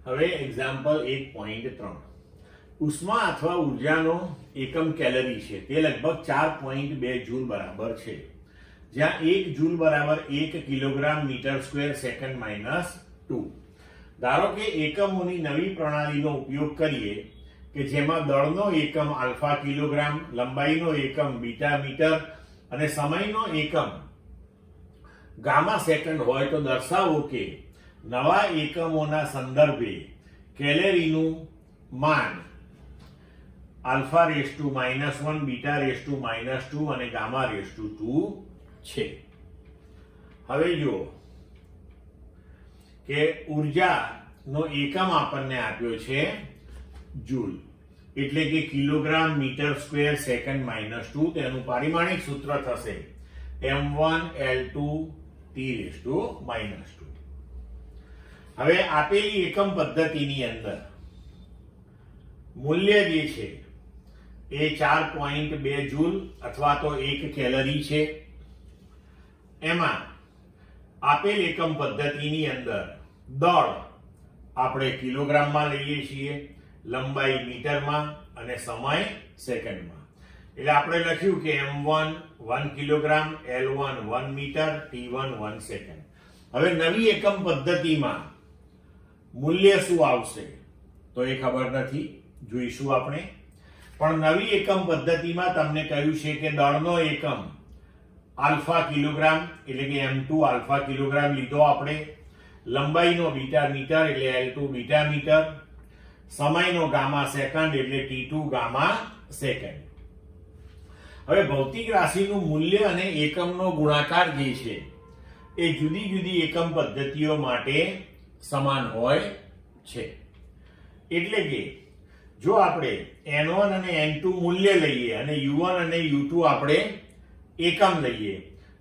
હવે એક્ઝામ્પલ 1.3 ઉષ્મા અથવા ઉર્જાનો એકમ કેલરી છે તે લગભગ 4.2 જૂલ બરાબર છે, જ્યાં 1 જૂલ બરાબર 1 kilogram metre square second minus 2. ધારો કે એકમોની નવી પ્રણાલીનો ઉપયોગ કરીએ કે જેમાં દળનો એકમ આલ્ફા કિલોગ્રામ, લંબાઈનો એકમ બીટા મીટર અને સમયનો એકમ ગામા સેકન્ડ હોય, તો દર્શાવો કે નવા એકમોના સંદર્ભે કેલરીનું માન alpha raise two -1, beta raise two -2 અને ગામા રેસ ટુ 2 છે. હવે જુઓ કે ઉર્જાનો એકમ આપણને આપ્યો છે જૂલ, એટલે કે કિલોગ્રામ મીટર સ્ક્વેર સેકન્ડ -2. તેનું પારિમાણિક સૂત્ર થશે m1L2 T⁻². હવે આપેલી એકમ પદ્ધતિની અંદર મૂલ્ય જે છે એ 4.2 જૂલ અથવા તો 1 કેલરી છે. એમાં આપેલ એકમ પદ્ધતિની અંદર દળ આપણે કિલોગ્રામમાં લઈએ છીએ, લંબાઈ મીટરમાં અને સમય સેકન્ડમાં. એટલે આપણે લખ્યું કે m1 1 kilogram, L1 1 metre, T1 1 second. હવે નવી એકમ પદ્ધતિમાં મૂલ્ય શું આવશે તો એ ખબર નથી, જોઈશું આપણે. પણ નવી એકમ પદ્ધતિમાં તમને કહ્યું છે કે દળનો એકમ આલ્ફા કિલોગ્રામ એટલે કે m2 આલ્ફા કિલોગ્રામ લીધો આપણે, લંબાઈનો બીટા મીટર એટલે L2 બીટા મીટર, સમયનો ગામા સેકન્ડ એટલે T2 ગામા સેકન્ડ. હવે ભૌતિક રાશિનું મૂલ્ય અને એકમનો ગુણાકાર જે છે એ જુદી જુદી એકમ પદ્ધતિઓ માટે સમાન હોય છે. એટલે કે જો આપણે n1 અને n2 મૂલ્ય લઈએ અને u1 અને u2 આપણે એકમ લઈએ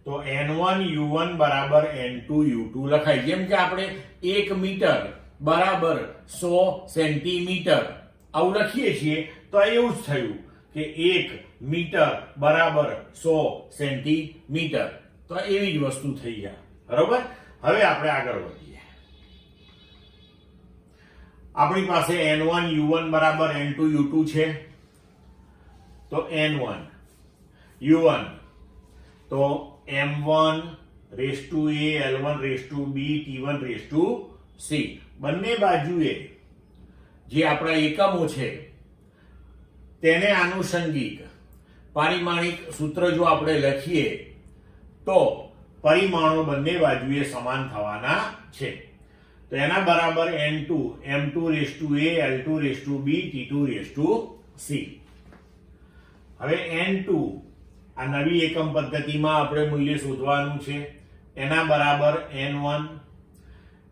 તો n1 u1 બરાબર n2 u2 લખાય. જેમ કે આપણે 1 મીટર બરાબર 100 સેન્ટીમીટર આવું લખીએ છીએ તો એવું જ થયું કે 1 મીટર બરાબર 100 સેન્ટીમીટર. તો એવી જ વસ્તુ થઈ ગયા, બરોબર. હવે આપણે આગળ વધીએ. આપણી પાસે n1 u1 બરાબર n2 u2 છે. તો n1 u1 તો m1 race to a, L1 race to b, T1 race to c. બંને બાજુએ જે આપણા એકમો છે તેને આનુષંગિક પારિમાણિક સૂત્ર જો આપણે લખીએ તો પરિમાણો બંને બાજુએ સમાન થવાના છે. તો એના બરાબર n2 m2 race to a, L2 race to b, T2 race to c. હવે n2 આ નવી એકમ પદ્ધતિમાં આપણે મૂલ્ય શોધવાનું છે. એના બરાબર n1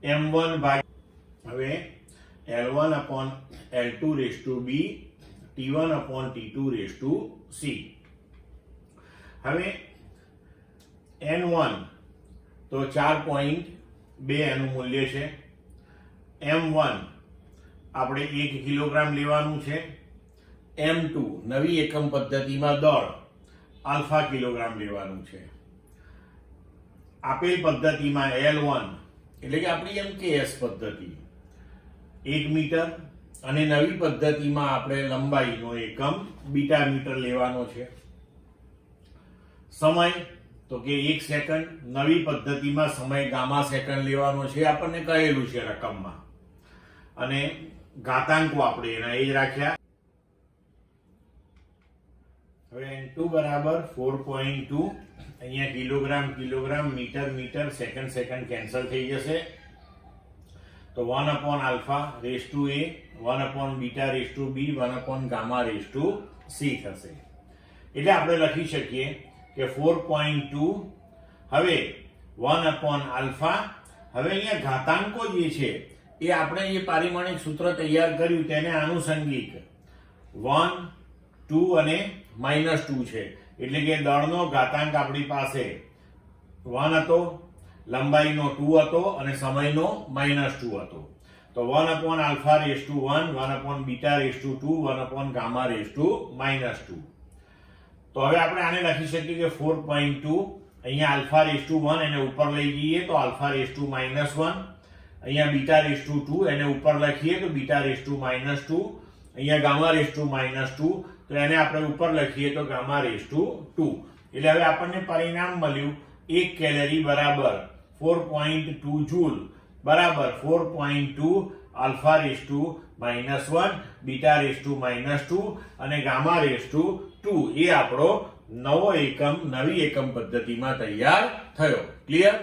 m1 ભાગ્યા હવે L1 upon L2 race to b, T1 upon T2 race to c. હવે n1 તો 4.2 એનું મૂલ્ય છે. m1 આપણે 1 કિલોગ્રામ લેવાનું છે. m2 નવી એકમ પદ્ધતિમાં દળ આલ્ફા કિલોગ્રામ લેવાનું છે. આપેલ પદ્ધતિમાં L1 એટલે કે આપણી MKS પદ્ધતિ 1 મીટર અને નવી પદ્ધતિમાં આપણે લંબાઈનો એકમ બીટા મીટર લેવાનો છે. સમય તો કે 1 સેકન્ડ, નવી પદ્ધતિમાં સમય ગામા સેકન્ડ લેવાનો છે, આપણને કહેલું છે રકમમાં. અને ઘાતાંકો આપણે એના એ જ રાખ્યા. હવે n2 બરાબર 4.2. અહીંયા kilogram kilogram, metre metre, second second cancel થઈ જશે. તો 1 upon alpha raise to a, 1 upon beta raise to b, 1 upon gamma raise to c થશે. એટલે આપણે લખી શકીએ કે 4.2 હવે 1 upon આલ્ફા. હવે અહીંયા ઘાતાંકો જે છે એ આપણે જે પારિમાણિક સૂત્ર તૈયાર કર્યું તેને આનુષંગિક 1, 2 અને -2 છે. એટલે કે દળનો ઘાતાંક આપણી પાસે 1 હતો, લંબાઈનો 2 હતો અને સમયનો -2 હતો. તો 1 upon alpha raise two 1, 1 upon beta raise two 2, 1 upon gamma raise two -2. તો હવે આપણે આને લખી શકીએ કે 4.2 અહીંયા આલ્ફા રેસ ટુ 1 એને ઉપર લઈ જઈએ તો આલ્ફા રેસ ટુ -1, અહીંયા બીટા રેસ ટુ 2 એને ઉપર લખીએ તો બીટા રેસ ટુ -2, અહીંયા ગામા રેસ ટુ -2, તો એને આપણે ઉપર લખીએ તો ગામા રેસ ટુ 2. એટલે હવે આપણને પરિણામ મળ્યું 1 કેલરી બરાબર 4.2 જૂલ બરાબર 4.2 alpha raise two -1, beta raise two -2 અને ગામા રેસ ટુ 2. એ આપણો નવી એકમ પદ્ધતિમાં તૈયાર થયો. ક્લિયર?